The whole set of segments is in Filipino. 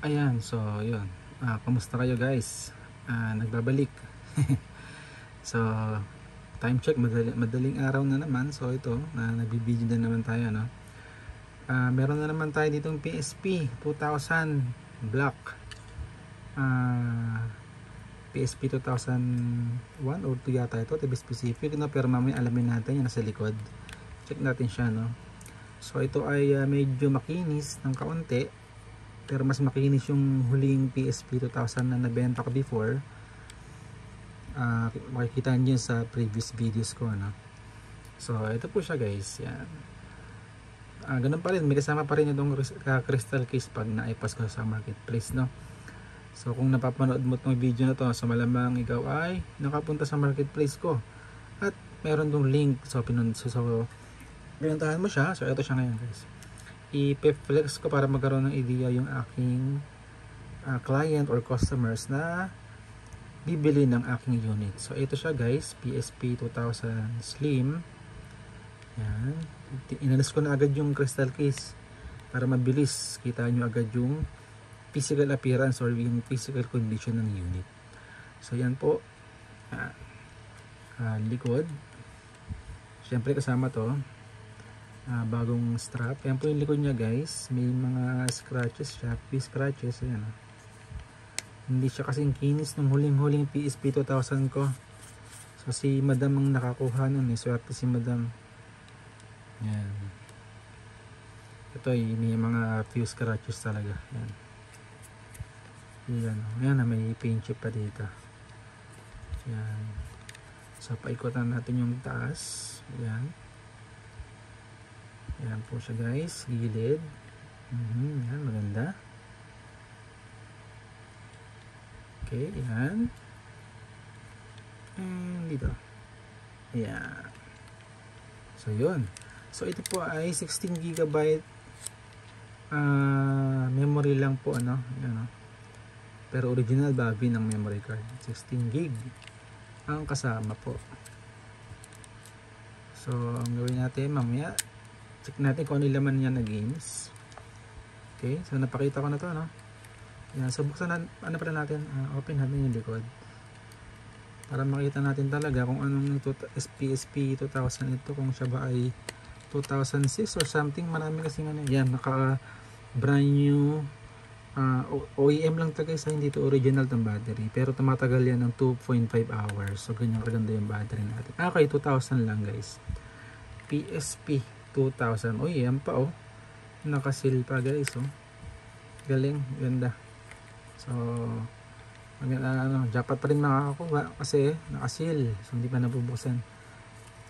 Ayan, so yun. Kumusta kayo guys? Nagbabalik. So, time check, madaling araw na naman. So ito, nagbibideo na naman tayo, no? Meron na naman tayo ditong PSP 2000 Black. PSP 2001 or 2 yata ito, to be specific, no? Pero mamaya alamin natin yung nasa likod. Check natin siya, no? So ito ay medyo makinis ng kaunti, pero mas makinis yung huling PSP 2000 na nabenta ko before. Makikita nyo sa previous videos ko, no? So ito po siya guys, yan. Ganun pa rin, may kasama pa rin itong crystal case pag naipas ko sa marketplace, no? So kung napapanood mo itong video na to, so malamang ikaw ay nakapunta sa marketplace ko at meron tong link. So pinuntahan mo siya. So ito siya ngayon guys, i-flex ko para magkaroon ng idea yung aking client or customers na bibili ng aking unit. So ito siya guys, PSP 2000 Slim. Yan, inalis ko na agad yung crystal case para mabilis kita nyo agad yung physical appearance or yung physical condition ng unit. So yan po, likod, syempre kasama to bagong strap. Yan po yung likod niya guys, may mga scratches siya, scratches. Ayan, hindi siya kasing kinis ng huling PSP 2000 ko. So si madam ang nakakuha nun, swerte si madam. Yan, ito ay may mga few scratches talaga. Yan, yan, may paint chip pa dito. Yan, so paikutan natin yung taas. Yan, yan po siya guys, gilid. Yan, maganda. Okay, yan. And dito. Yan. So yun. So ito po ay 16 GB memory lang po, ano. Yan, pero original babi ng memory card. 16 GB ang kasama po. So ang gawin natin mamaya, check natin kung ano yung laman niya na games. Okay, so napakita ko na to, no? Yan, so buksan na, ano pa natin, open natin yung likod para makita natin talaga kung anong PSP 2000 ito, kung siya ba ay 2006 or something. Marami kasi ano yan, naka brand new OEM lang to guys, hindi to original ng battery, pero tumatagal yan ng 2.5 hours. So ganyan kaganda yung battery natin. Okay, 2000 lang guys, PSP 2000. OEM pa, nakasil pa guys, galing, ganda. So jackpot pa rin makakakuha kasi nakasil, so hindi pa nabubuksan.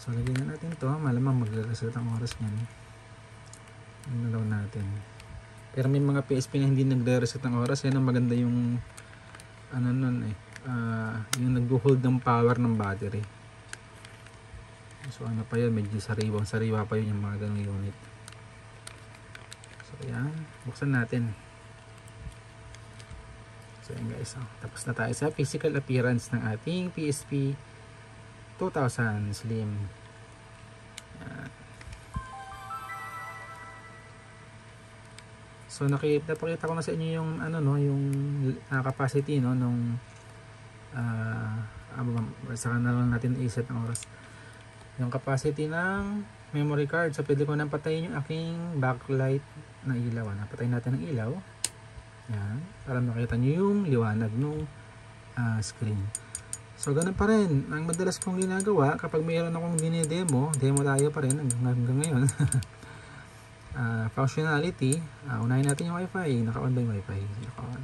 So lagyan na natin to, malamang magre-reset ang oras niyan. Nalaw natin, pero may mga PSP na hindi nagre-reset ang oras. Yan ang maganda yung ano nun yung nag-hold ng power ng battery. So ano pa yun, medyo sariwa pa yun yung mga ganong unit. So yan, buksan natin. So yan guys, tapos na tayo sa physical appearance ng ating PSP 2000 Slim. Yan. So napakita ko na sa inyo yung yung capacity nung saka na lang natin i-set ang oras. Yung capacity ng memory card. So pwede ko nang patayin yung aking backlight na ilaw. Patayin natin ang ilaw. Yan, para makita nyo yung liwanag ng screen. So ganun pa rin ang madalas kong ginagawa kapag mayroon akong demo tayo pa rin hanggang ngayon. Functionality, unahin natin yung wifi. Naka-on ba yung wifi? Naka-on.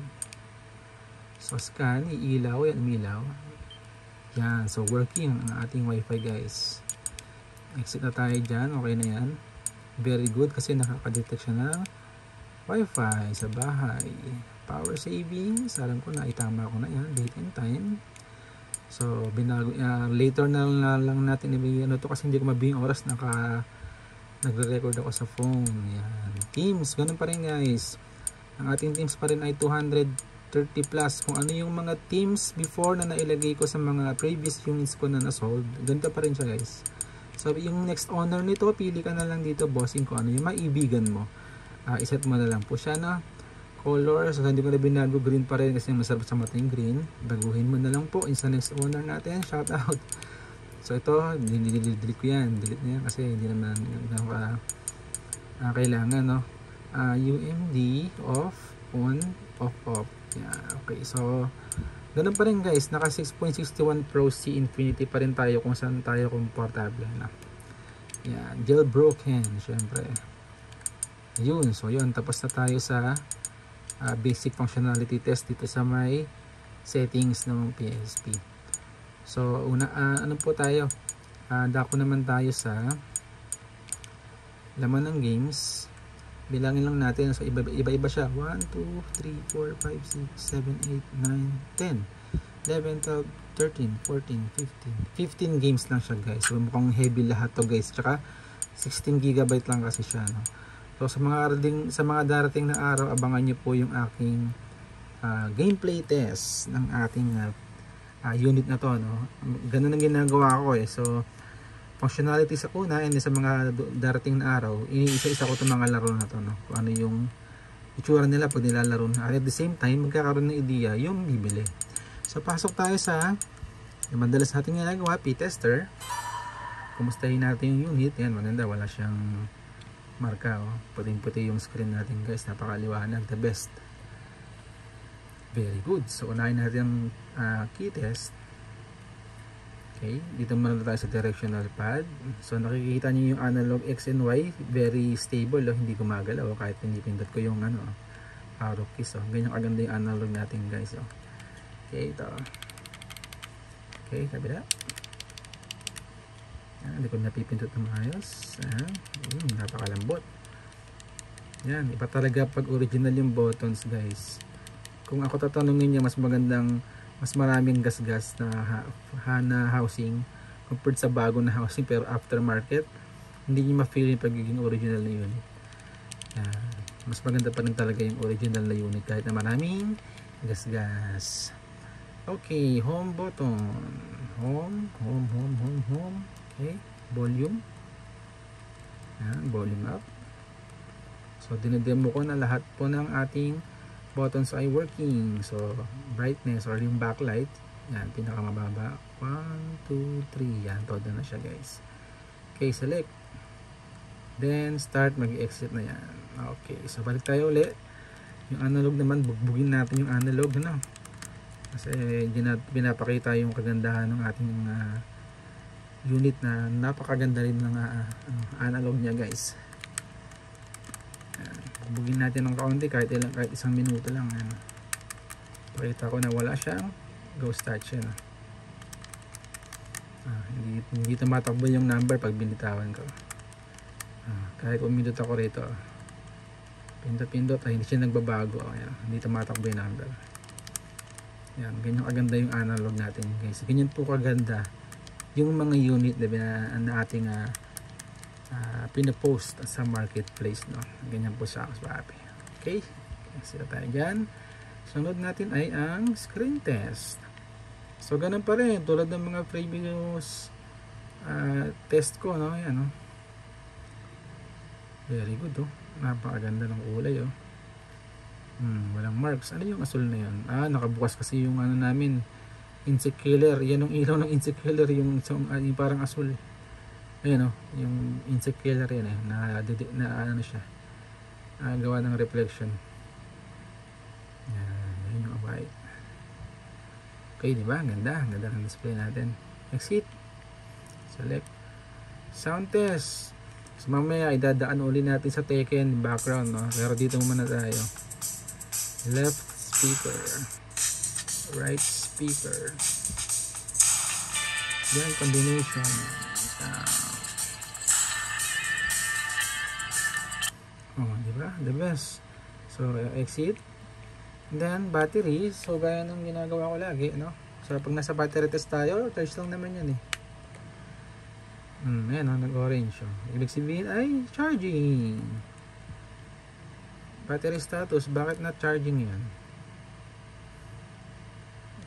So scan, iilaw, yan, umilaw. Yan, so working ang ating wifi guys. Exit na tayo dyan, okay na yan. Very good kasi nakaka-detect siya ng wifi sa bahay. Power saving, alam ko na, itama ko na yan, date and time. So binago, later na lang natin ibigay to kasi hindi ko mabigyan oras, nagre-record ako sa phone. Yan, Teams, ganun pa rin guys. Ang ating Teams pa rin ay 230 plus. Kung ano yung mga Teams before na nailagay ko sa mga previous units ko na na-sold, ganito pa rin siya guys. So yung next owner nito, pili ka na lang dito bossing, kung ano yung maibigan mo. Iset mo na lang po siya na color. So hindi ko na binago, green pa rin kasi masarap sa mata yung green. Baguhin mo na lang po sa next owner natin. Shout out. So ito, delete ko yan. Delete na yan kasi hindi naman kailangan, no? UMD off, on, off. Yan, okay. So ganun pa rin guys, naka 6.61 Pro C Infinity pa rin tayo kung saan tayo komportable na. Yan, jailbroken syempre. Yun, so yun, tapos na tayo sa basic functionality test dito sa may settings ng PSP. So una, ano po tayo, dako naman tayo sa laman ng games. Bilangin lang natin, so iba-iba siya. 1, 2, 3, 4, 5, 6, 7, 8, 9, 10, 11, 12, 13, 14, 15 games lang siya guys. So mukhang heavy lahat to guys, tsaka 16 GB lang kasi siya, no? So sa mga darating na araw, abangan nyo po yung aking gameplay test ng ating unit na to, no? Ganun ang ginagawa ko eh. So functionality sa una, and sa mga darating na araw, iniisa-isa ko itong mga laro na to, no? Kung ano yung itsura nila pag nilalaro na. At the same time, magkakaroon ng idea yung bibili. So pasok tayo sa yung madalas natin ginagawa, P-tester. Kumustahin natin yung unit. Yan, maganda, wala siyang marka, oh. Puting-puti yung screen natin guys, napakaliwanag, the best. Very good. So unahin natin ang key test. Okay, dito muna tayo sa directional pad. So nakikita niyo yung analog X and Y, very stable, oh. Hindi gumagalaw kahit pinipindot ko yung arrow keys, oh. Ganyan kaganda yung analog natin guys, oh. Okay, ito. Okay, kabila. Hindi ko napipindot ng maayos. Napakalambot. Yan, iba talaga pag original yung buttons guys. Kung ako tatanungin niya, mas maraming gasgas na housing compared sa bago na housing pero aftermarket, hindi niyo ma-feel yung pagiging original na unit. Mas maganda pa rin talaga yung original na unit kahit na maraming gasgas. Okay, home button. Home. Okay, volume. Yan, volume up. So dinedemo ko na lahat po ng ating buttons ay working. So brightness or yung backlight, yan, pinakamababa, 1, 2, 3, yan, todo na siya guys. Okay, select, then start, mag-exit na yan. Okay, so balik tayo ulit. Yung analog naman, bugbugin natin yung analog, ano, kasi pinapakita yung kagandahan ng ating unit na napakaganda rin ng analog niya guys. Bugin natin ng kaunti kahit isang minuto lang. Pakita ko na wala siyang ghost touch yan. Hindi tumatakbo yung number pag binitawan ko. Kahit umindot ako rito, pindot hindi siya nagbabago. Ayan, hindi tumatakbo yung number. Yan, ganyan kaganda yung analog natin guys. Ganyan po kaganda yung mga unit na ating pinapost sa marketplace, no? Ganyan po siya sa Shopee. Okay, sila tayo dyan. Sunod natin ay ang screen test. So ganun pa rin tulad ng mga previous test ko, no? Yan, no? Very good, oh. Napakaganda ng kulay, oh. Walang marks. Ano yung asul na yan? Nakabukas kasi yung namin, insect killer. Yan yung ilaw ng insect killer, yung parang asul. Ayan, yung insect killer yan, na ano siya, gawa ng reflection. Yan yung white. Okay, diba? Ganda ng display natin. Exit, select, sound test. So mamaya idadaan uli natin sa Tekken background, no? Pero dito muna tayo. Left speaker, right speaker. Yan, combination. Diba? The best. So exit. Then battery. So gaya ng ginagawa ko lagi, no? So pag nasa battery test tayo, charge lang naman yan, ayan, nag-orange. Ibig sabihin ay charging. Battery status, bakit not charging yan?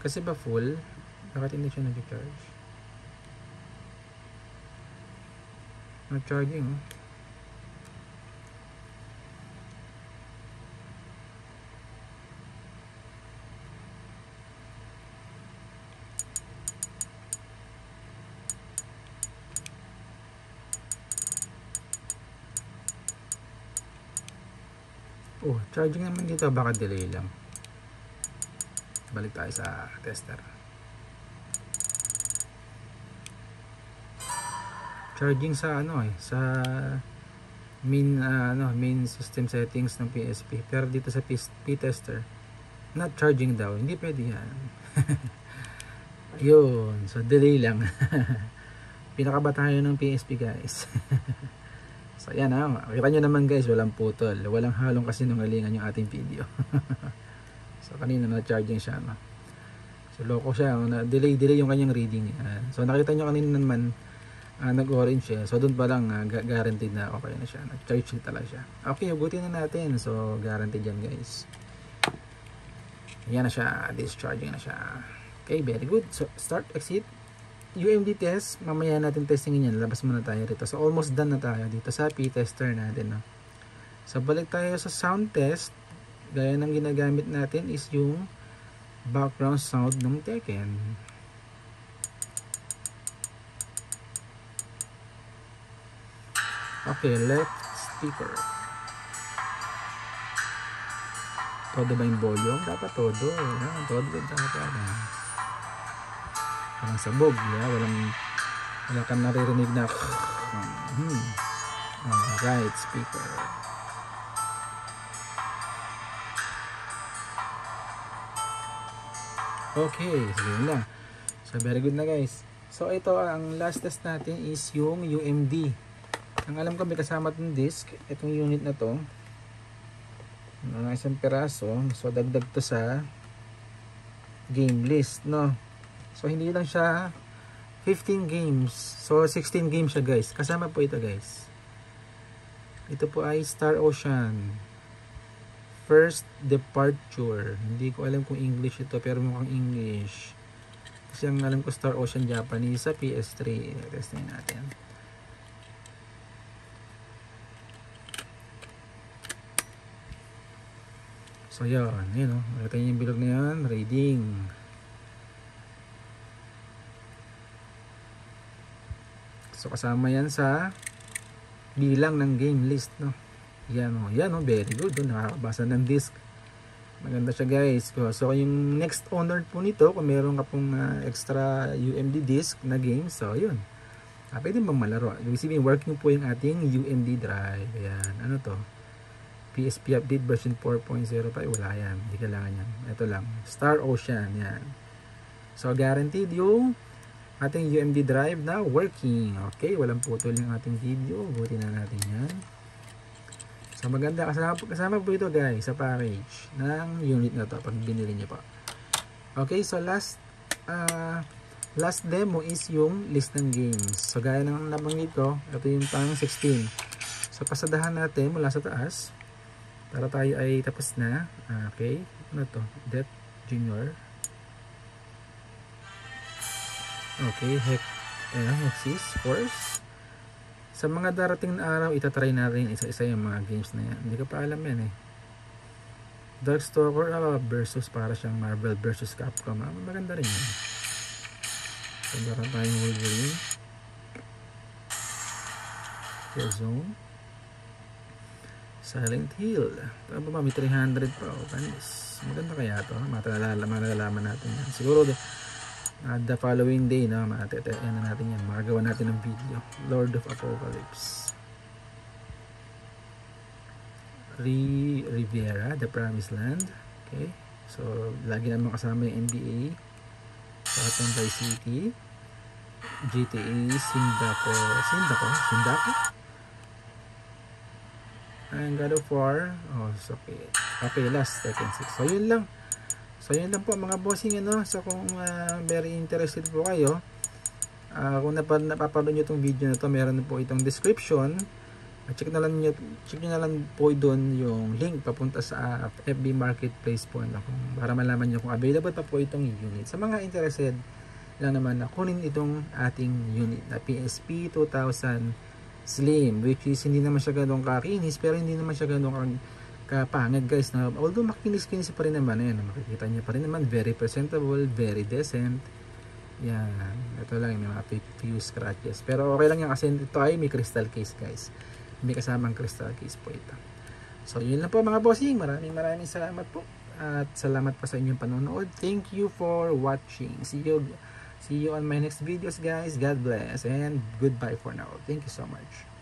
Kasi ba full? Bakit hindi siya nag-charge? Not charging, Oh, charging naman dito, baka delay lang. Balik tayo sa tester. Charging sa ano sa main system settings ng PSP, pero dito sa P-tester not charging daw, hindi pwede yan. Yun, so delay lang. Pinakaba tayo ng PSP guys. So yan kita nyo naman guys, walang putol, walang halong kasinungalingan yung ating video. So kanina na charging siya so loko siya, delay yung kanyang reading. So nakita nyo kanina naman nag-orange siya. So doon pa lang guaranteed na okay na siya. Nag-charge talaga siya. Okay, ugutin na natin. So guaranteed yan guys. Yan na siya. Discharging na siya. Okay, very good. So start, exit. UMD test. Mamaya natin testingin yan. Labas muna tayo rito. So almost done na tayo dito sa P-tester natin. So balik tayo sa sound test. Gaya ng ginagamit natin is yung background sound ng Tekken. Okay, left speaker. Todo ba yung volume? Dapat todo. Todo dapat. Walang sabog. Wala kang naririnig na right speaker. Okay, so yun lang. So very good na guys. So ito, ang last test natin is yung UMD. Ang alam ko may kasama itong disc, itong unit na to, isang peraso. So dagdag to sa game list, no? So hindi lang siya 15 games, so 16 games siya guys. Kasama po ito guys. Ito po ay Star Ocean First Departure. Hindi ko alam kung English ito, pero mukhang English kasi ang alam ko Star Ocean Japanese sa PS3. Testing natin. So yun, nakita niyo yung bilog na yan, reading. So kasama yan sa bilang ng game list, no? Yan very good, nakakabasa ng disc. Maganda siya guys. So yung next owner po nito, kung meron ka pong extra UMD disc na game, so yun, pwede bang malaro. Ibig sabihin, working po yung ating UMD drive. Ayan, ano to? PSP update version 4.05. Wala yan, hindi kailangan yan. Ito lang, Star Ocean, yan. So guaranteed yung ating UMD drive na working. Okay, walang putol yung ating video. Buti na natin yan. So maganda, kasama po ito guys sa package ng unit na to pag binili nyo pa. Okay, so last demo is yung list ng games. So gaya ng nabanggit ko, ito yung pang 16. So pasadahan natin mula sa taas para tayo ay tapos na. Okay, ano to? Death Junior. Okay, Hexis Force. Sa mga darating na araw, itatry natin isa-isa yung mga games na yan. Hindi ko pa alam yan Darkstalker versus para siyang Marvel versus Capcom. Maganda rin yan. So, meron tayong Wolverine. Killzone. Silent Hill. Ito ba, may 300 pa. Maganda kaya ito. Malalaman natin yan. Siguro the following day, natin yan. Magagawa natin ng video. Lord of Apocalypse. Riviera, The Promised Land. Okay. So, lagi naman kasama yung NBA. Gotham Vice City. GTA Sindako. And God of War. Okay, last Tekken 6. So yun lang. Po mga bossing, So kung very interested po kayo, kung napapanood nyo itong video na to, meron po itong description. Check nyo na lang po doon yung link papunta sa FB Marketplace po, para malaman nyo kung available pa po itong unit. Sa mga interested lang naman na kunin itong ating unit na PSP 2000 Slim, which is hindi naman siya ganun kakinis, pero hindi naman siya ganun kapangad guys, although makinis-kinis pa rin naman, makikita niya pa rin naman, very presentable, very decent. Yan, ito lang yung mga few scratches, pero okay lang yan kasi ito ay may crystal case guys, may kasamang crystal case po ito. So yun lang po mga bossing, maraming salamat po at salamat po sa inyong panonood. Thank you for watching. See you on my next videos guys. God bless and goodbye for now. Thank you so much.